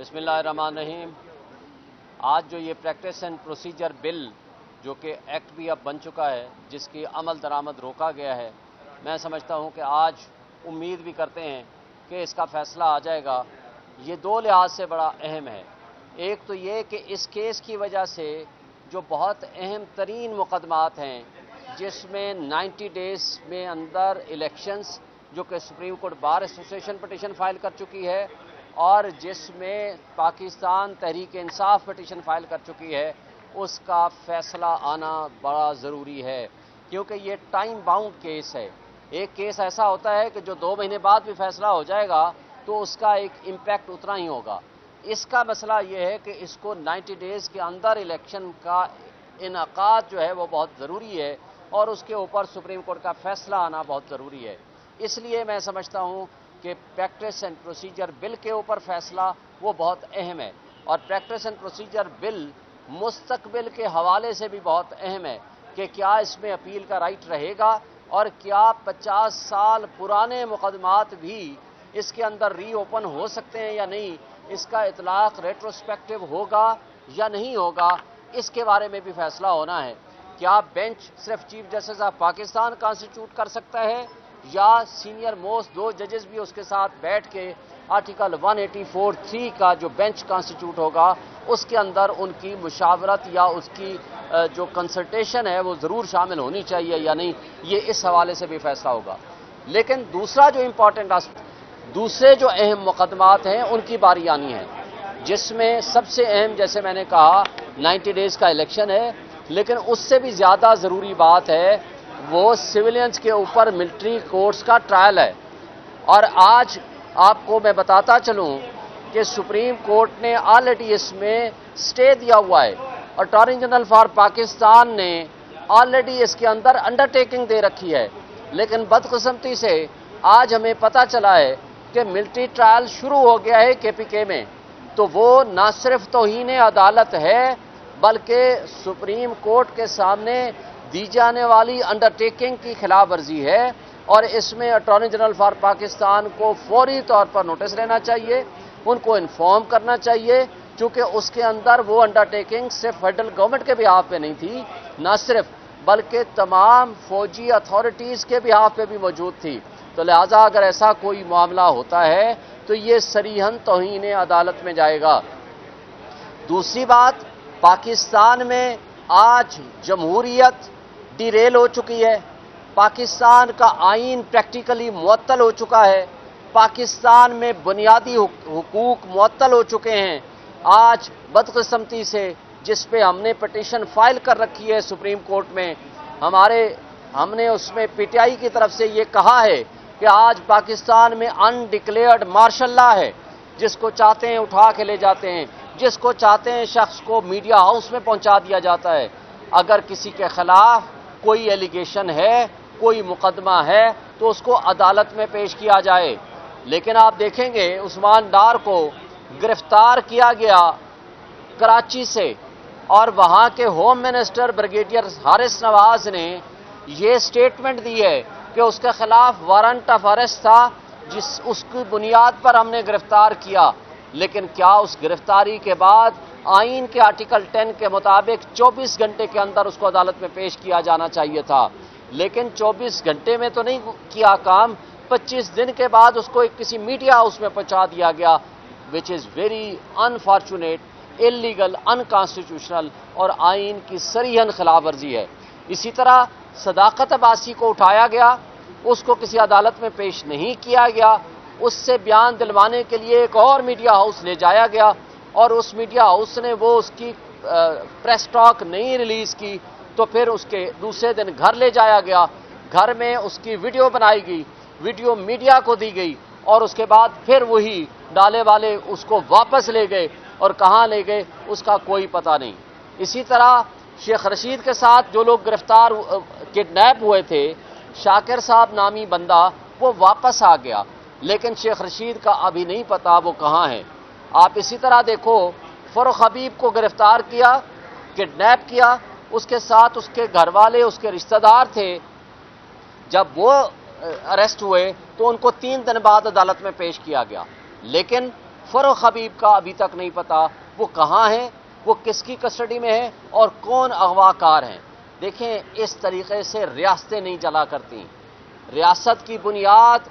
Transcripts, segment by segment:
बिस्मिल्लाहिर्रहमानिर्रहीम। आज जो ये प्रैक्टिस एंड प्रोसीजर बिल जो कि एक्ट भी अब बन चुका है, जिसकी अमल दरामद रोका गया है, मैं समझता हूँ कि आज उम्मीद भी करते हैं कि इसका फ़ैसला आ जाएगा। ये दो लिहाज से बड़ा अहम है। एक तो ये कि इस केस की वजह से जो बहुत अहम तरीन मुकदमात हैं, जिसमें 90 डेज़ में अंदर इलेक्शंस जो कि supreme court bar association petition file कर चुकी है और जिसमें पाकिस्तान तहरीक इंसाफ पटिशन फाइल कर चुकी है, उसका फ़ैसला आना बड़ा ज़रूरी है, क्योंकि ये टाइम बाउंड केस है। एक केस ऐसा होता है कि जो 2 महीने बाद भी फ़ैसला हो जाएगा तो उसका एक इम्पैक्ट उतना ही होगा। इसका मसला ये है कि इसको 90 डेज़ के अंदर इलेक्शन का इनकाद जो है वो बहुत ज़रूरी है और उसके ऊपर सुप्रीम कोर्ट का फ़ैसला आना बहुत ज़रूरी है। इसलिए मैं समझता हूँ कि प्रैक्टिस एंड प्रोसीजर बिल के ऊपर फ़ैसला वो बहुत अहम है और प्रैक्टिस एंड प्रोसीजर बिल मुस्तकबिल के हवाले से भी बहुत अहम है कि क्या इसमें अपील का राइट रहेगा और क्या 50 साल पुराने मुकदमात भी इसके अंदर रीओपन हो सकते हैं या नहीं, इसका इतलाक़ रेट्रोस्पेक्टिव होगा या नहीं होगा, इसके बारे में भी फ़ैसला होना है। क्या बेंच सिर्फ chief justice of Pakistan constitute कर सकता है या सीनियर मोस्ट 2 जजेस भी उसके साथ बैठ के आर्टिकल 184(3) का जो बेंच कॉन्स्टिट्यूट होगा उसके अंदर उनकी मुशावरत या उसकी जो कंसल्टेशन है वो ज़रूर शामिल होनी चाहिए या नहीं, ये इस हवाले से भी फ़ैसला होगा। लेकिन दूसरा जो इम्पॉर्टेंट दूसरे जो अहम मुकदमात हैं उनकी बारी आनी है, जिसमें सबसे अहम, जैसे मैंने कहा, 90 डेज़ का इलेक्शन है, लेकिन उससे भी ज़्यादा ज़रूरी बात है वो सिविलियंस के ऊपर मिलिट्री कोर्ट्स का ट्रायल है। और आज आपको मैं बताता चलूं कि सुप्रीम कोर्ट ने ऑलरेडी इसमें स्टे दिया हुआ है। अटॉर्नी जनरल फॉर पाकिस्तान ने ऑलरेडी इसके अंदर अंडरटेकिंग दे रखी है, लेकिन बदकिस्मती से आज हमें पता चला है कि मिलिट्री ट्रायल शुरू हो गया है केपीके में। तो वो ना सिर्फ तौहीन अदालत है बल्कि सुप्रीम कोर्ट के सामने दी जाने वाली अंडरटेकिंग की खिलाफ वर्जी है और इसमें अटॉर्नी जनरल फॉर पाकिस्तान को फौरी तौर पर नोटिस लेना चाहिए, उनको इन्फॉर्म करना चाहिए, चूँकि उसके अंदर वो अंडरटेकिंग सिर्फ फेडरल गवर्नमेंट के बिहाफ पे नहीं थी, ना सिर्फ बल्कि तमाम फौजी अथॉरिटीज़ के बिहाफ पे भी मौजूद थी। तो लिहाजा अगर ऐसा कोई मामला होता है तो ये सरीहन तौहीन अदालत में जाएगा। दूसरी बात, पाकिस्तान में आज जमहूरियत डिरेल हो चुकी है, पाकिस्तान का आइन प्रैक्टिकली मुअत्तल हो चुका है, पाकिस्तान में बुनियादी हुकूक मुअत्तल हो चुके हैं। आज बदकिस्मती से जिस पे हमने पिटीशन फाइल कर रखी है सुप्रीम कोर्ट में, हमने उसमें पीटीआई की तरफ से ये कहा है कि आज पाकिस्तान में अनडिक्लेयर्ड मार्शल लॉ है, जिसको चाहते हैं उठा के ले जाते हैं, जिसको चाहते हैं शख्स को मीडिया हाउस में पहुंचा दिया जाता है। अगर किसी के खिलाफ कोई एलिगेशन है, कोई मुकदमा है, तो उसको अदालत में पेश किया जाए। लेकिन आप देखेंगे उस्मान डार को गिरफ्तार किया गया कराची से और वहाँ के home minister brigadier Haris Nawaz ने ये स्टेटमेंट दी है कि उसके खिलाफ वारंट ऑफ अरेस्ट था, उसकी बुनियाद पर हमने गिरफ्तार किया। लेकिन क्या उस गिरफ्तारी के बाद आइन के आर्टिकल 10 के मुताबिक 24 घंटे के अंदर उसको अदालत में पेश किया जाना चाहिए था, लेकिन 24 घंटे में तो नहीं किया काम, 25 दिन के बाद उसको किसी मीडिया हाउस में पहुंचा दिया गया, which is very unfortunate, illegal, unconstitutional और आइन की सरीहन खिलाफ वर्जी है। इसी तरह सदाकत अब्बासी को उठाया गया, उसको किसी अदालत में पेश नहीं किया गया, उससे बयान दिलवाने के लिए एक और मीडिया हाउस ले जाया गया और उस मीडिया हाउस ने वो उसकी प्रेस टॉक नहीं रिलीज़ की, तो फिर उसके दूसरे दिन घर ले जाया गया, घर में उसकी वीडियो बनाई गई, वीडियो मीडिया को दी गई और उसके बाद फिर वही डाले वाले उसको वापस ले गए और कहाँ ले गए उसका कोई पता नहीं। इसी तरह शेख रशीद के साथ जो लोग गिरफ्तार किडनैप हुए थे, शाकिर साहब नामी बंदा, वो वापस आ गया, लेकिन शेख रशीद का अभी नहीं पता वो कहाँ है। आप इसी तरह देखो, फरुख हबीब को गिरफ्तार किया, किडनैप किया, उसके साथ उसके घर वाले, उसके रिश्तेदार थे। जब वो अरेस्ट हुए तो उनको 3 दिन बाद अदालत में पेश किया गया, लेकिन फरूख हबीब का अभी तक नहीं पता वो कहाँ है, वो किसकी कस्टडी में है और कौन अगवाकार हैं। देखें, इस तरीके से रियासतें नहीं चला करती। रियासत की बुनियाद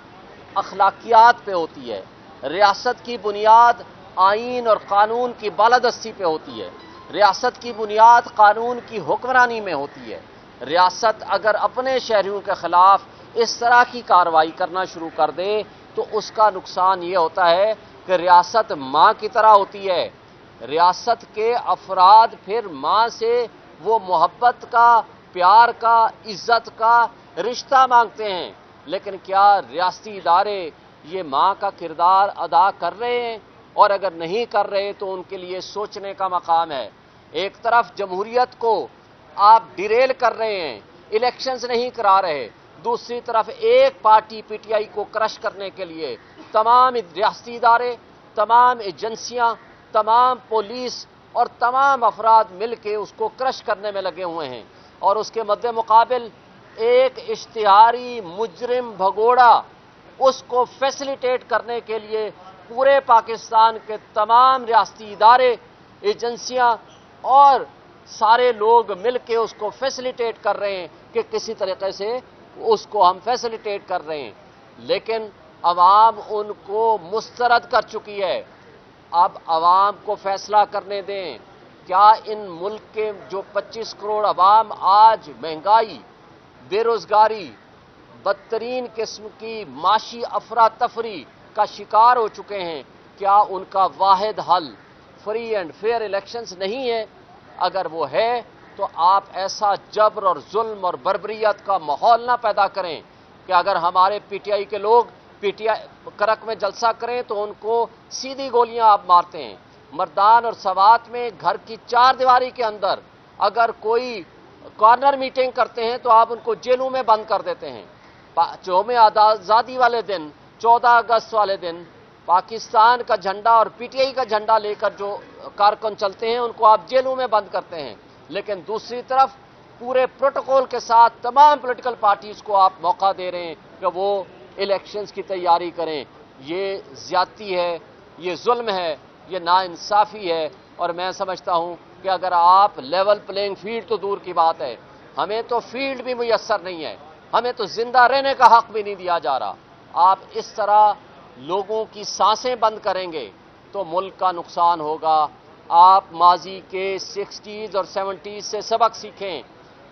अखलाकियात पे होती है, रियासत की बुनियाद आइन और कानून की बालादस्ती पे होती है, रियासत की बुनियाद कानून की हुक्मरानी में होती है। रियासत अगर अपने शहरियों के खिलाफ इस तरह की कार्रवाई करना शुरू कर दे तो उसका नुकसान ये होता है कि रियासत माँ की तरह होती है। रियासत के अफराद फिर माँ से वो मोहब्बत का, प्यार का, इज्जत का रिश्ता मांगते हैं, लेकिन क्या रियासती इदारे ये माँ का किरदार अदा कर रहे हैं? और अगर नहीं कर रहे तो उनके लिए सोचने का मकाम है। एक तरफ जमहूरियत को आप डिरेल कर रहे हैं, इलेक्शंस नहीं करा रहे, दूसरी तरफ एक पार्टी पीटीआई को क्रश करने के लिए तमाम रियासती इदारे, तमाम एजेंसियां, तमाम पुलिस और तमाम अफराद मिल के उसको क्रश करने में लगे हुए हैं। और उसके मद्दे मुकाबिल एक इश्तिहारी मुजरिम भगोड़ा उसको फैसिलिटेट करने के लिए पूरे पाकिस्तान के तमाम रियासती इदारे, एजेंसियां और सारे लोग मिल के उसको फैसिलिटेट कर रहे हैं कि किसी तरीके से उसको हम फैसिलिटेट कर रहे हैं, लेकिन अवाम उनको मुस्तरद कर चुकी है। अब अवाम को फैसला करने दें। क्या इन मुल्क के जो 25 करोड़ अवाम आज महंगाई, बेरोजगारी, बदतरीन किस्म की माशी अफरा तफरी का शिकार हो चुके हैं, क्या उनका वाहिद हल फ्री एंड फेयर इलेक्शंस नहीं है? अगर वो है तो आप ऐसा जबर और जुल्म और बर्बरियत का माहौल ना पैदा करें कि अगर हमारे पीटीआई के लोग पीटीआई करक में जलसा करें तो उनको सीधी गोलियां आप मारते हैं। मर्दान और सवात में घर की चार दीवारी के अंदर अगर कोई कॉर्नर मीटिंग करते हैं तो आप उनको जेलों में बंद कर देते हैं। यौम आज़ादी वाले दिन, 14 अगस्त वाले दिन, पाकिस्तान का झंडा और पीटीआई का झंडा लेकर जो कारकुन चलते हैं उनको आप जेलों में बंद करते हैं, लेकिन दूसरी तरफ पूरे प्रोटोकॉल के साथ तमाम पॉलिटिकल पार्टीज को आप मौका दे रहे हैं कि वो इलेक्शंस की तैयारी करें। ये ज्यादती है, ये जुल्म है, ये नाइंसाफ़ी है। और मैं समझता हूं कि अगर आप लेवल प्लेइंग फील्ड तो दूर की बात है, हमें तो फील्ड भी मुयस्सर नहीं है, हमें तो जिंदा रहने का हक भी नहीं दिया जा रहा। आप इस तरह लोगों की सांसें बंद करेंगे तो मुल्क का नुकसान होगा। आप माजी के 60s और 70s से सबक सीखें।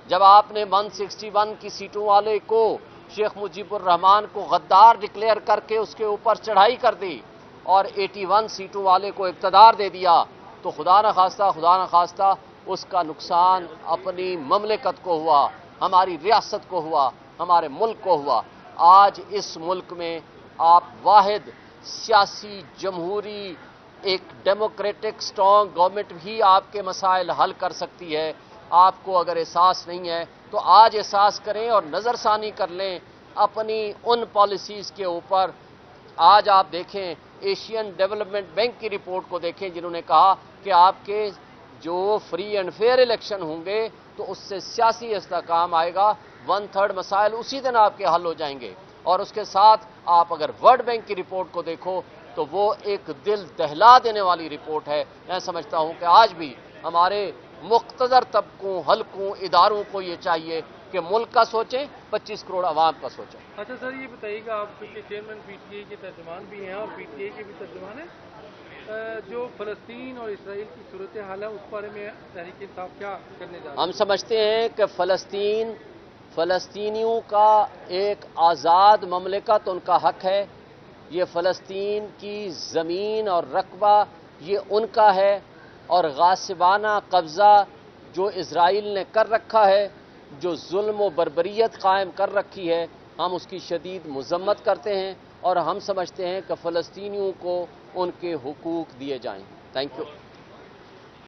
जब आपने 161 की सीटों वाले को, शेख मुजीबुर रहमान को गद्दार डिक्लेयर करके उसके ऊपर चढ़ाई कर दी और 81 सीटों वाले को इक़्तिदार दे दिया, तो खुदा न खास्ता उसका नुकसान अपनी ममलिकत को हुआ, हमारी रियासत को हुआ, हमारे मुल्क को हुआ। आज इस मुल्क में आप वाहिद सियासी जमहूरी एक डेमोक्रेटिक स्ट्रॉन्ग गवर्नमेंट ही आपके मसाइल हल कर सकती है। आपको अगर एहसास नहीं है तो आज एहसास करें और नज़रसानी कर लें अपनी उन पॉलिसीज़ के ऊपर। आज आप देखें, एशियन डेवलपमेंट बैंक की रिपोर्ट को देखें, जिन्होंने कहा कि आपके जो फ्री एंड फेयर इलेक्शन होंगे तो उससे सियासी इस्तेहकाम आएगा, 1/3 मसाइल उसी दिन आपके हल हो जाएंगे। और उसके साथ आप अगर वर्ल्ड बैंक की रिपोर्ट को देखो तो वो एक दिल दहला देने वाली रिपोर्ट है। मैं समझता हूं कि आज भी हमारे मुख्तदर तबकों, हलकों, इदारों को ये चाहिए कि मुल्क का सोचें, 25 करोड़ आवाम का सोचें। अच्छा सर, ये बताइएगा, आप क्योंकि चेयरमैन पीटीआई के तर्जुमान भी हैं और पीटीआई के भी तर्जुमान हैं, जो फ़लस्तीन और इसराइल की सूरत हाल है उस बारे में तहरीक इंसाफ क्या करने जा रही है? हम समझते हैं कि फ़लस्तीनियों का एक आज़ाद ममलिकत उनका हक है। ये फ़लस्तीन की ज़मीन और रकबा ये उनका है, और गासिबाना कब्ज़ा जो इज़राइल ने कर रखा है, जो जुल्म व बर्बरियत कायम कर रखी है, हम उसकी शदीद मज़म्मत करते हैं और हम समझते हैं कि फ़लस्तीनियों को उनके हुकूक दिए जाएं। Thank you.